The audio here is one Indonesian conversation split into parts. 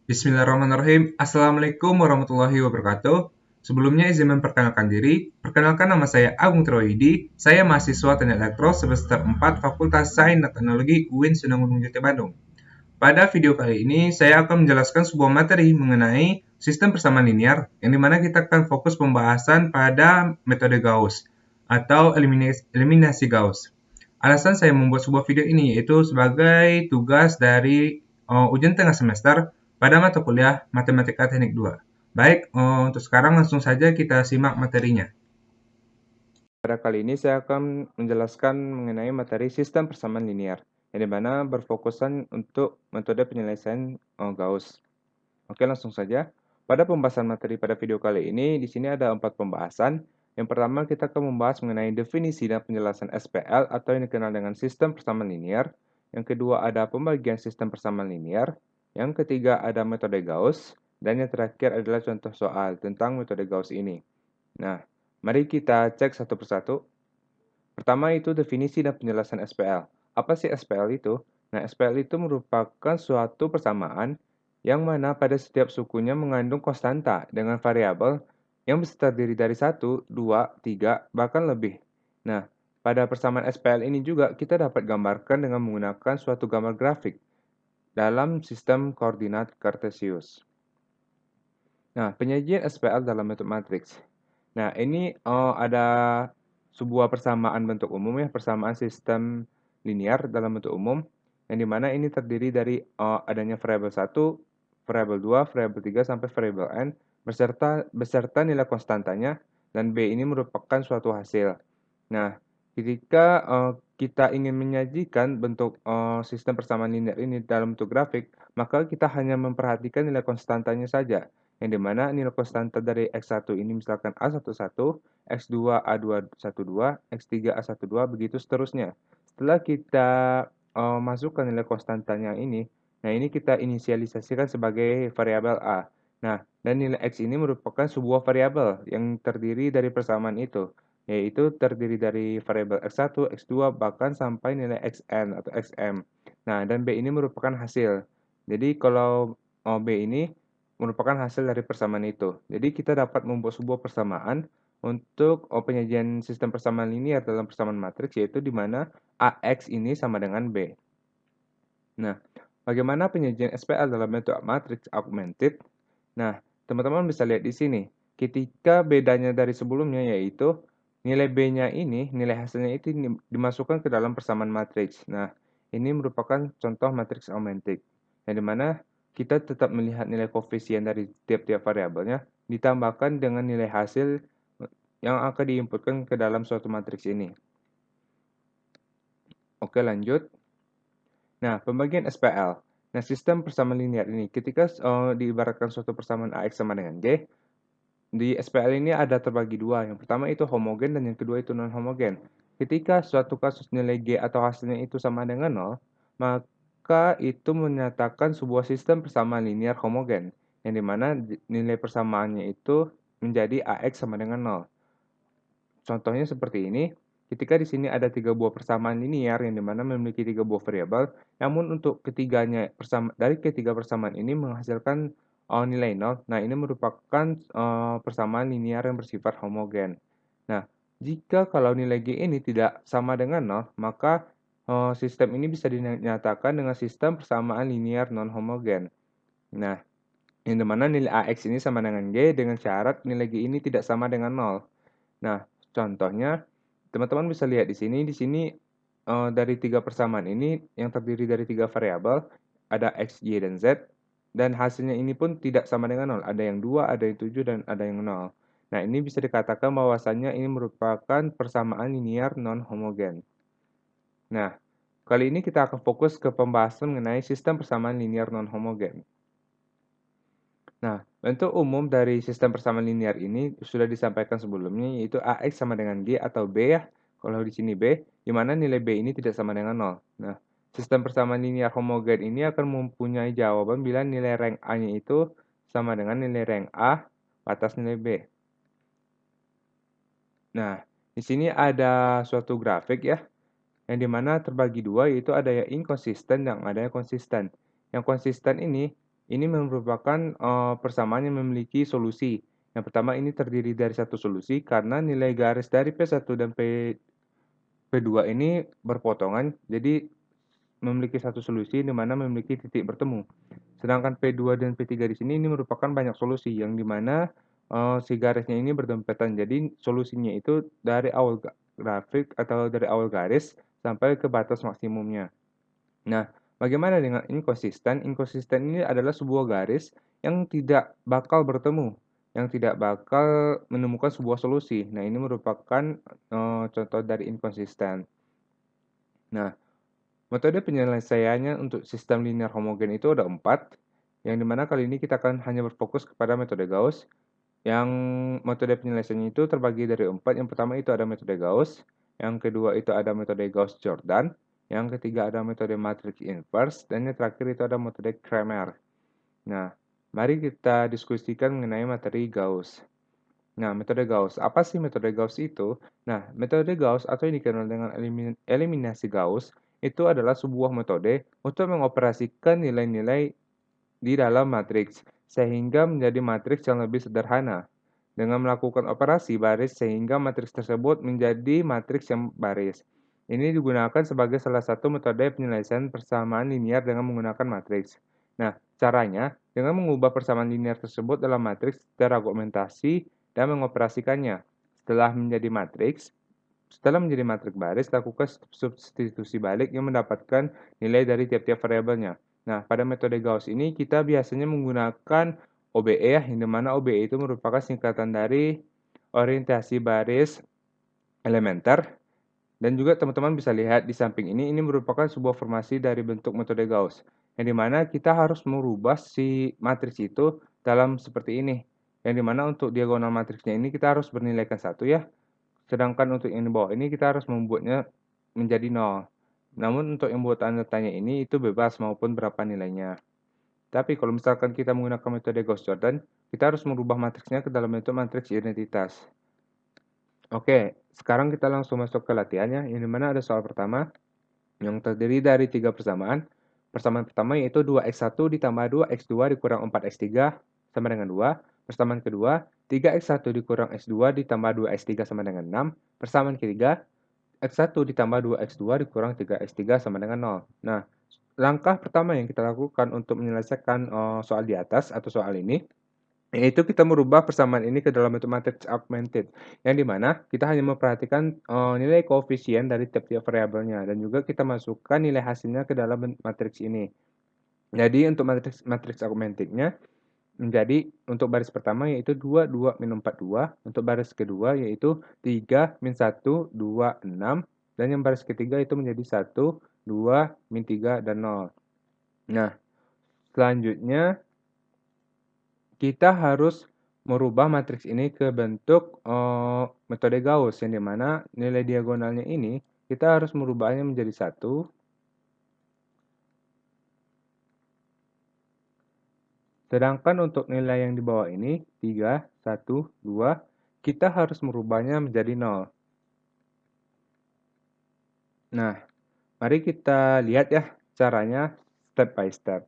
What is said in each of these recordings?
Bismillahirrahmanirrahim. Assalamualaikum warahmatullahi wabarakatuh. Sebelumnya izin memperkenalkan diri. Perkenalkan, nama saya Agung Troidi. Saya mahasiswa Teknik Elektro semester 4 Fakultas Sains dan Teknologi UIN Sunan Gunung Jati Bandung. Pada video kali ini, saya akan menjelaskan sebuah materi mengenai sistem persamaan linear, yang dimana kita akan fokus pembahasan pada metode Gauss atau eliminasi Gauss. Alasan saya membuat sebuah video ini yaitu sebagai tugas dari ujian tengah semester pada mata kuliah Matematika Teknik 2. Baik, untuk sekarang langsung saja kita simak materinya. Pada kali ini saya akan menjelaskan mengenai materi sistem persamaan linear, yang dimana berfokusan untuk metode penyelesaian Gauss. Oke, langsung saja. Pada pembahasan materi pada video kali ini, di sini ada 4 pembahasan. Yang pertama, kita akan membahas mengenai definisi dan penjelasan SPL atau yang dikenal dengan sistem persamaan linear. Yang kedua, ada pembagian sistem persamaan linear. Yang ketiga, ada metode Gauss. Dan yang terakhir adalah contoh soal tentang metode Gauss ini. Nah, mari kita cek satu persatu. Pertama itu definisi dan penjelasan SPL. Apa sih SPL itu? Nah, SPL itu merupakan suatu persamaan yang mana pada setiap sukunya mengandung konstanta dengan variabel yang bisa terdiri dari 1, 2, 3, bahkan lebih. Nah, pada persamaan SPL ini juga kita dapat gambarkan dengan menggunakan suatu gambar grafik dalam sistem koordinat Cartesius. Nah, penyajian SPL dalam bentuk matriks. Nah, ini ada sebuah persamaan bentuk umum ya, persamaan sistem linear dalam bentuk umum, yang dimana ini terdiri dari adanya variabel 1, variabel 2, variabel 3, sampai variabel n, beserta nilai konstantanya, dan B ini merupakan suatu hasil. Nah, ketika kita ingin menyajikan bentuk sistem persamaan linear ini dalam bentuk grafik, maka kita hanya memperhatikan nilai konstantanya saja, yang dimana nilai konstanta dari X1 ini misalkan A11, X2 A212, X3 A12, begitu seterusnya. Setelah kita masukkan nilai konstantanya ini, nah ini kita inisialisasikan sebagai variabel A. Nah, dan nilai X ini merupakan sebuah variabel yang terdiri dari persamaan itu, yaitu terdiri dari variabel X1, X2, bahkan sampai nilai Xn atau Xm. Nah, dan B ini merupakan hasil. Jadi kalau B ini merupakan hasil dari persamaan itu. Jadi kita dapat membuat sebuah persamaan untuk penyajian sistem persamaan linear dalam persamaan matriks, yaitu di mana AX ini sama dengan B. Nah, bagaimana penyajian SPL dalam bentuk matriks augmented? Nah, teman-teman bisa lihat di sini. Ketika bedanya dari sebelumnya yaitu nilai B-nya ini, nilai hasilnya itu dimasukkan ke dalam persamaan matriks. Nah, ini merupakan contoh matriks augmented, yang dimana kita tetap melihat nilai koefisien dari tiap-tiap variabelnya, ditambahkan dengan nilai hasil yang akan diinputkan ke dalam suatu matriks ini. Oke, lanjut. Nah, pembagian SPL. Nah, sistem persamaan linear ini, ketika diibaratkan suatu persamaan AX sama dengan G, di SPL ini ada terbagi dua. Yang pertama itu homogen dan yang kedua itu non-homogen. Ketika suatu kasus nilai G atau hasilnya itu sama dengan 0, maka itu menyatakan sebuah sistem persamaan linear homogen, yang dimana nilai persamaannya itu menjadi AX sama dengan 0. Contohnya seperti ini. Ketika di sini ada 3 buah persamaan linear yang dimana memiliki 3 buah variabel, namun untuk ketiganya dari ketiga persamaan ini menghasilkan nilai 0. Nah, ini merupakan persamaan linear yang bersifat homogen. Nah, jika kalau nilai G ini tidak sama dengan 0, maka sistem ini bisa dinyatakan dengan sistem persamaan linear non-homogen. Nah, yang dimana nilai AX ini sama dengan G dengan syarat nilai G ini tidak sama dengan 0. Nah, contohnya teman-teman bisa lihat di sini. Di sini dari 3 persamaan ini yang terdiri dari 3 variabel, ada X, Y, dan Z, dan hasilnya ini pun tidak sama dengan 0. Ada yang 2, ada yang 7, dan ada yang 0. Nah, ini bisa dikatakan bahwasannya ini merupakan persamaan linear non-homogen. Nah, kali ini kita akan fokus ke pembahasan mengenai sistem persamaan linear non-homogen. Nah, bentuk umum dari sistem persamaan linear ini sudah disampaikan sebelumnya, yaitu AX sama dengan G atau B ya. Kalau di sini B, di mana nilai B ini tidak sama dengan 0. Nah, sistem persamaan linear homogen ini akan mempunyai jawaban bila nilai rank A-nya itu sama dengan nilai rank A atas nilai B. Nah, di sini ada suatu grafik ya. yang dimana terbagi dua, yaitu ada yang inkonsisten dan ada yang konsisten. Yang konsisten ini merupakan persamaan yang memiliki solusi. Yang pertama ini terdiri dari satu solusi karena nilai garis dari P1 dan P2 ini berpotongan, jadi memiliki satu solusi di mana memiliki titik bertemu. Sedangkan P2 dan P3 di sini ini merupakan banyak solusi yang di mana si garisnya ini berdempetan. Jadi solusinya itu dari awal grafik atau dari awal garis sampai ke batas maksimumnya. Nah, bagaimana dengan inkonsisten? Inkonsisten ini adalah sebuah garis yang tidak bakal bertemu, yang tidak bakal menemukan sebuah solusi. Nah, ini merupakan contoh dari inkonsisten. Nah, metode penyelesaiannya untuk sistem linear homogen itu ada 4, yang dimana kali ini kita akan hanya berfokus kepada metode Gauss. Yang metode penyelesaiannya itu terbagi dari 4. Yang pertama itu ada metode Gauss, yang kedua itu ada metode Gauss-Jordan, yang ketiga ada metode matrix inverse, dan yang terakhir itu ada metode Cramer. Nah, mari kita diskusikan mengenai materi Gauss. Nah, metode Gauss. Apa sih metode Gauss itu? Nah, metode Gauss atau yang dikenal dengan eliminasi Gauss itu adalah sebuah metode untuk mengoperasikan nilai-nilai di dalam matriks sehingga menjadi matriks yang lebih sederhana. Dengan melakukan operasi baris sehingga matriks tersebut menjadi matriks yang baris. Ini digunakan sebagai salah satu metode penyelesaian persamaan linear dengan menggunakan matriks. Nah, caranya dengan mengubah persamaan linear tersebut dalam matriks terargumentasi dan mengoperasikannya. Setelah menjadi matriks baris, lakukan substitusi balik yang mendapatkan nilai dari tiap-tiap variabelnya. Nah, pada metode Gauss ini kita biasanya menggunakan OBE ya, yang dimana OBE itu merupakan singkatan dari orientasi baris elementer. Dan juga teman-teman bisa lihat di samping ini merupakan sebuah formasi dari bentuk metode Gauss. Yang dimana kita harus merubah si matriks itu dalam seperti ini. Yang dimana untuk diagonal matriksnya ini kita harus bernilaikan 1 ya. Sedangkan untuk yang di bawah ini kita harus membuatnya menjadi 0. Namun untuk yang buat tanda tanya ini itu bebas maupun berapa nilainya. Tapi kalau misalkan kita menggunakan metode Gauss-Jordan, kita harus merubah matriksnya ke dalam bentuk matriks identitas. Oke, sekarang kita langsung masuk ke latihannya, yang dimana ada soal pertama yang terdiri dari 3 persamaan. Persamaan pertama yaitu 2x1 ditambah 2x2 dikurang 4x3 sama dengan 2. Persamaan kedua, 3x1 dikurang x2 ditambah 2x3 sama dengan 6. Persamaan ketiga, x1 ditambah 2x2 dikurang 3x3 sama dengan 0. Nah, langkah pertama yang kita lakukan untuk menyelesaikan soal di atas atau soal ini, yaitu kita merubah persamaan ini ke dalam bentuk matriks augmented, yang dimana kita hanya memperhatikan nilai koefisien dari tiap-tiap variabelnya, dan juga kita masukkan nilai hasilnya ke dalam matriks ini. Jadi untuk matriks augmentednya menjadi untuk baris pertama yaitu 2, 2, min 4, 2. Untuk baris kedua yaitu 3, min 1, 2, 6. Dan yang baris ketiga itu menjadi 1, 2, min 3, dan 0. Nah, selanjutnya kita harus merubah matriks ini ke bentuk metode Gauss, yang dimana nilai diagonalnya ini kita harus merubahnya menjadi 1. Sedangkan untuk nilai yang di bawah ini 3, 1, 2, kita harus merubahnya menjadi 0. Nah, mari kita lihat ya caranya step by step.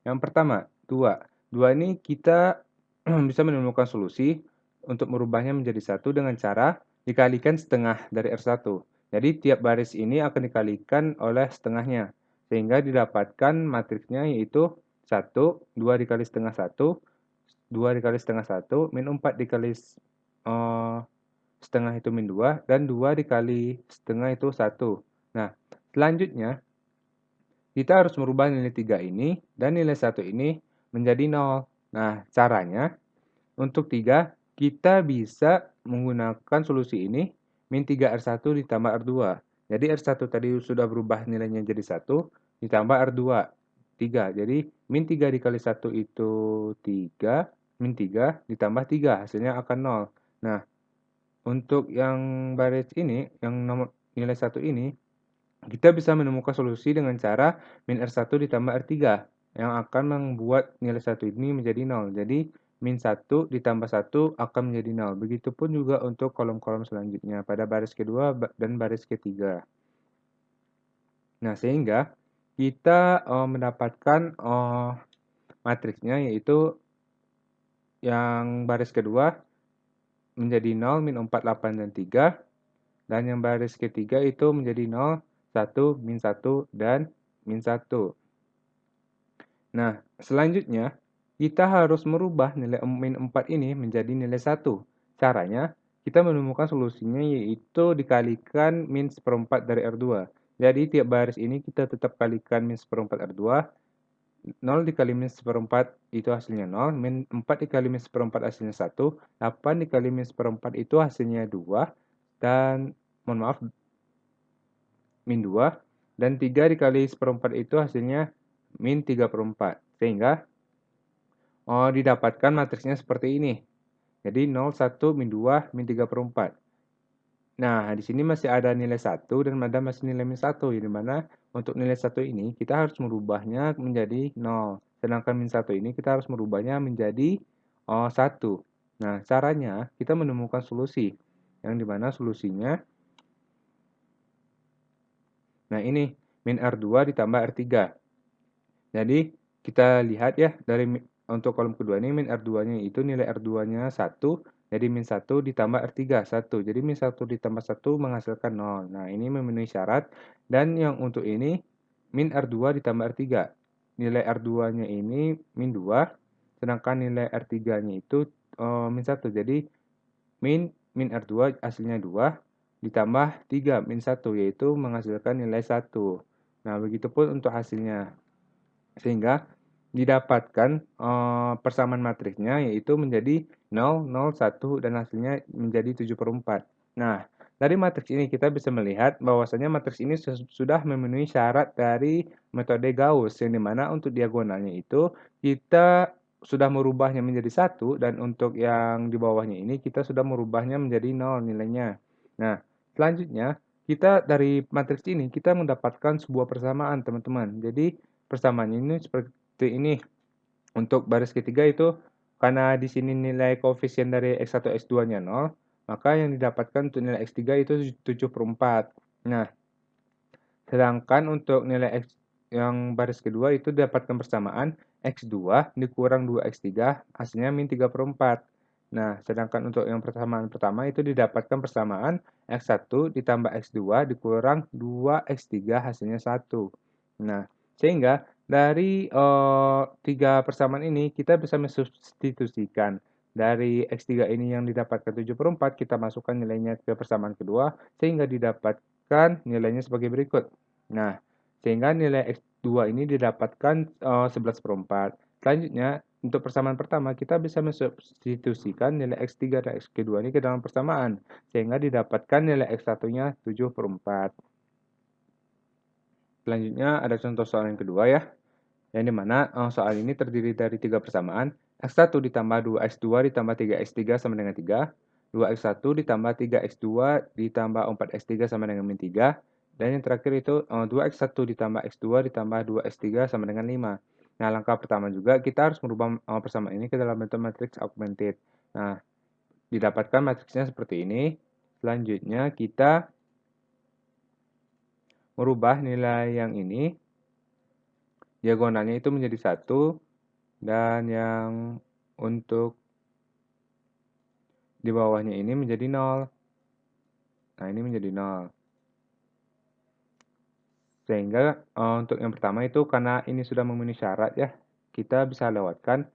Yang pertama, 2. 2 ini kita bisa menemukan solusi untuk merubahnya menjadi 1 dengan cara dikalikan setengah dari R1. Jadi tiap baris ini akan dikalikan oleh setengahnya, sehingga didapatkan matriksnya yaitu 1, 2 dikali setengah 1, 2 dikali setengah 1, min 4 dikali setengah itu min 2, dan 2 dikali setengah itu 1. Nah, selanjutnya kita harus merubah nilai 3 ini dan nilai 1 ini menjadi 0. Nah, caranya untuk 3, kita bisa menggunakan solusi ini, min 3R1 ditambah R2. Jadi R1 tadi sudah berubah nilainya jadi 1, ditambah R2, 3. Jadi min 3 dikali 1 itu 3, min 3 ditambah 3, hasilnya akan 0. Nah, untuk yang baris ini, yang nomor nilai 1 ini, kita bisa menemukan solusi dengan cara min R1 ditambah R3, yang akan membuat nilai 1 ini menjadi 0. Jadi, min 1 ditambah 1 akan menjadi 0. Begitupun juga untuk kolom-kolom selanjutnya pada baris kedua dan baris ketiga. Nah, sehingga kita mendapatkan matriksnya, yaitu yang baris kedua menjadi 0, min 4, 8, dan 3. Dan yang baris ketiga itu menjadi 0, 1, min 1, dan min 1. Nah, selanjutnya kita harus merubah nilai min 4 ini menjadi nilai 1. Caranya, kita menemukan solusinya yaitu dikalikan min seperempat dari R2. Jadi tiap baris ini kita tetap kalikan min seperempat R2. 0 dikali min seperempat itu hasilnya 0, min 4 dikali min seperempat hasilnya 1, 8 dikali min seperempat itu hasilnya 2, dan mohon maaf, min 2, dan 3 dikali seperempat itu hasilnya min 3/4. Sehingga didapatkan matriksnya seperti ini. Jadi 0, 1, min 2, min 3/4. Nah, di sini masih ada nilai 1 dan ada masih nilai min 1, di mana untuk nilai 1 ini kita harus merubahnya menjadi 0. Sedangkan min 1 ini kita harus merubahnya menjadi 1. Nah, caranya kita menemukan solusi, yang dimana solusinya, nah ini, min R2 ditambah R3. Jadi, kita lihat ya, untuk kolom kedua ini min R2-nya itu nilai R2-nya 1, jadi min 1 ditambah R3, 1. Jadi min 1 ditambah 1 menghasilkan 0. Nah, ini memenuhi syarat. Dan yang untuk ini, min R2 ditambah R3. Nilai R2-nya ini min 2, sedangkan nilai R3-nya itu min 1. Jadi min R2 hasilnya 2, ditambah 3, min 1, yaitu menghasilkan nilai 1. Nah, begitupun untuk hasilnya. Sehingga didapatkan persamaan matriksnya yaitu menjadi 0, 0, 1, dan hasilnya menjadi 7/4. Nah, dari matriks ini kita bisa melihat bahwasanya matriks ini sudah memenuhi syarat dari metode Gauss, yang dimana untuk diagonalnya itu kita sudah merubahnya menjadi 1, dan untuk yang di bawahnya ini kita sudah merubahnya menjadi 0 nilainya. Nah, selanjutnya kita dari matriks ini kita mendapatkan sebuah persamaan, teman-teman. Jadi persamaannya ini seperti ini. Untuk baris ketiga itu karena di sini nilai koefisien dari X1 X2-nya 0, maka yang didapatkan untuk nilai X3 itu 7/4. Nah, sedangkan untuk nilai X yang baris kedua itu didapatkan persamaan X2 dikurang 2X3 hasilnya min 3/4. Nah, sedangkan untuk yang persamaan pertama itu didapatkan persamaan X1 ditambah X2 dikurang 2X3 hasilnya 1. Nah, sehingga dari 3 persamaan ini kita bisa mensubstitusikan. Dari X3 ini yang didapatkan 7/4, kita masukkan nilainya ke persamaan kedua sehingga didapatkan nilainya sebagai berikut. Nah, sehingga nilai X2 ini didapatkan 11/4. Selanjutnya, untuk persamaan pertama kita bisa mensubstitusikan nilai X3 dan X2 ini ke dalam persamaan sehingga didapatkan nilai X1-nya 7/4. Selanjutnya ada contoh soal yang kedua ya, yang dimana soal ini terdiri dari 3 persamaan. X1 ditambah 2X2 ditambah 3X3 sama dengan 3. 2X1 ditambah 3X2 ditambah 4X3 sama dengan min 3. Dan yang terakhir itu 2X1 ditambah X2 ditambah 2X3 sama dengan 5. Nah, langkah pertama juga kita harus merubah persamaan ini ke dalam bentuk matriks augmented. Nah, didapatkan matriksnya seperti ini. Selanjutnya kita merubah nilai yang ini, diagonalnya itu menjadi 1, dan yang untuk di bawahnya ini menjadi 0. Nah, ini menjadi 0. Sehingga untuk yang pertama itu karena ini sudah memenuhi syarat ya, kita bisa lewatkan.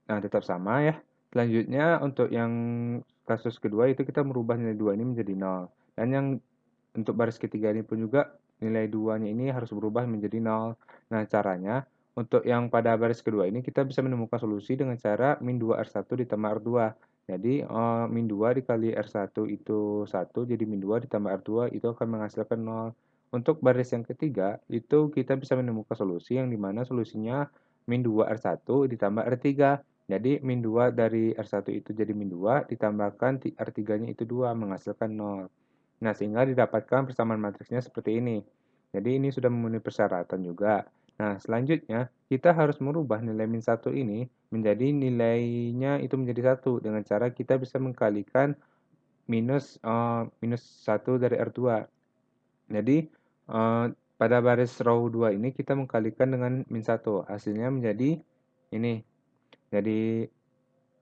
Nah, tetap sama ya. Selanjutnya untuk yang kasus kedua itu kita merubah nilai 2 ini menjadi 0. Dan yang untuk baris ketiga ini pun juga nilai 2-nya ini harus berubah menjadi 0. Nah, caranya untuk yang pada baris kedua ini kita bisa menemukan solusi dengan cara min 2R1 ditambah R2. Jadi min 2 dikali R1 itu 1, jadi min 2 ditambah R2 itu akan menghasilkan 0. Untuk baris yang ketiga itu kita bisa menemukan solusi yang dimana solusinya min 2R1 ditambah R3. Jadi min 2 dari R1 itu jadi min 2 ditambahkan R3-nya itu 2 menghasilkan 0. Nah, sehingga didapatkan persamaan matriksnya seperti ini. Jadi ini sudah memenuhi persyaratan juga. Nah, selanjutnya kita harus merubah nilai min 1 ini menjadi nilainya itu menjadi 1 dengan cara kita bisa mengkalikan minus 1 dari R2. Jadi pada baris row 2 ini kita mengkalikan dengan min 1. Hasilnya menjadi ini. Jadi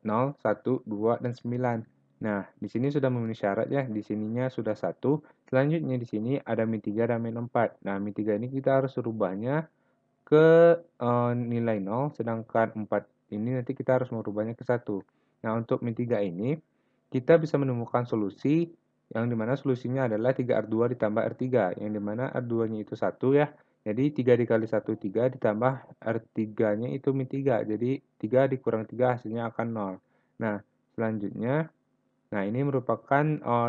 0, 1, 2, dan 9. Nah, di sini sudah memenuhi syarat ya. Di sininya sudah 1. Selanjutnya di sini ada min 3 dan min 4. Nah, min 3 ini kita harus rubahnya ke nilai 0, sedangkan 4 ini nanti kita harus merubahnya ke 1. Nah, untuk min 3 ini, kita bisa menemukan solusi yang dimana solusinya adalah 3R2 ditambah R3, yang dimana R2-nya itu 1 ya. Jadi 3 dikali 1, 3 ditambah R3-nya itu min 3. Jadi 3 dikurang 3 hasilnya akan 0. Nah, selanjutnya, nah ini merupakan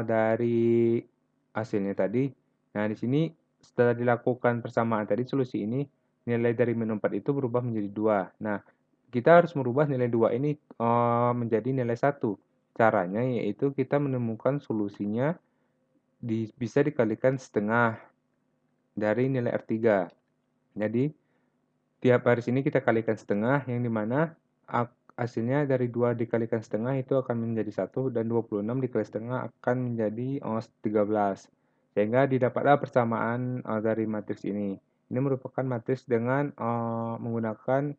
dari hasilnya tadi. Nah, di sini setelah dilakukan persamaan tadi, solusi ini nilai dari min 4 itu berubah menjadi 2. Nah, kita harus merubah nilai 2 ini menjadi nilai 1. Caranya yaitu kita menemukan solusinya bisa dikalikan setengah dari nilai R3. Jadi, tiap baris ini kita kalikan setengah, yang dimana hasilnya dari 2 dikalikan setengah itu akan menjadi 1, dan 26 dikali setengah akan menjadi 13. Sehingga didapatlah persamaan dari matriks ini. Ini merupakan matriks dengan menggunakan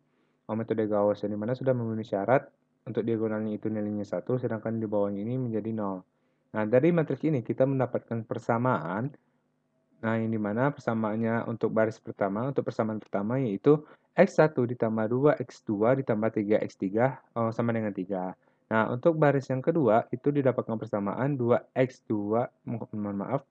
metode Gauss, yang dimana sudah memenuhi syarat untuk diagonalnya itu nilainya 1, sedangkan di bawahnya ini menjadi 0. Nah, dari matriks ini kita mendapatkan persamaan. Nah, yang dimana persamaannya untuk baris pertama, untuk persamaan pertama yaitu X1 ditambah 2, X2 ditambah 3, X3 sama dengan 3. Nah, untuk baris yang kedua itu didapatkan persamaan 2X2, mohon maaf,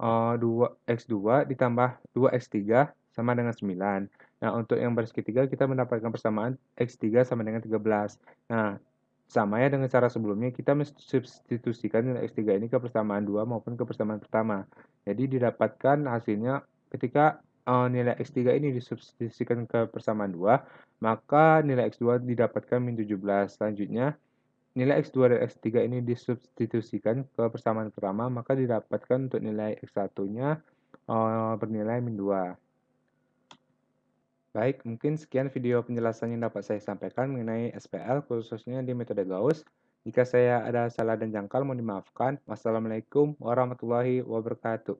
2X2 ditambah 2X3 sama dengan 9. Nah, untuk yang baris ketiga kita mendapatkan persamaan X3 sama dengan 13. Nah, sama ya dengan cara sebelumnya, kita mensubstitusikan nilai X3 ini ke persamaan 2 maupun ke persamaan pertama. Jadi didapatkan hasilnya ketika nilai X3 ini disubstitusikan ke persamaan 2, maka nilai X2 didapatkan min 17. Selanjutnya, nilai X2 dan X3 ini disubstitusikan ke persamaan pertama, maka didapatkan untuk nilai X1-nya bernilai min 2. Baik, mungkin sekian video penjelasan yang dapat saya sampaikan mengenai SPL, khususnya di metode Gauss. Jika saya ada salah dan jangkal, mohon dimaafkan. Wassalamualaikum warahmatullahi wabarakatuh.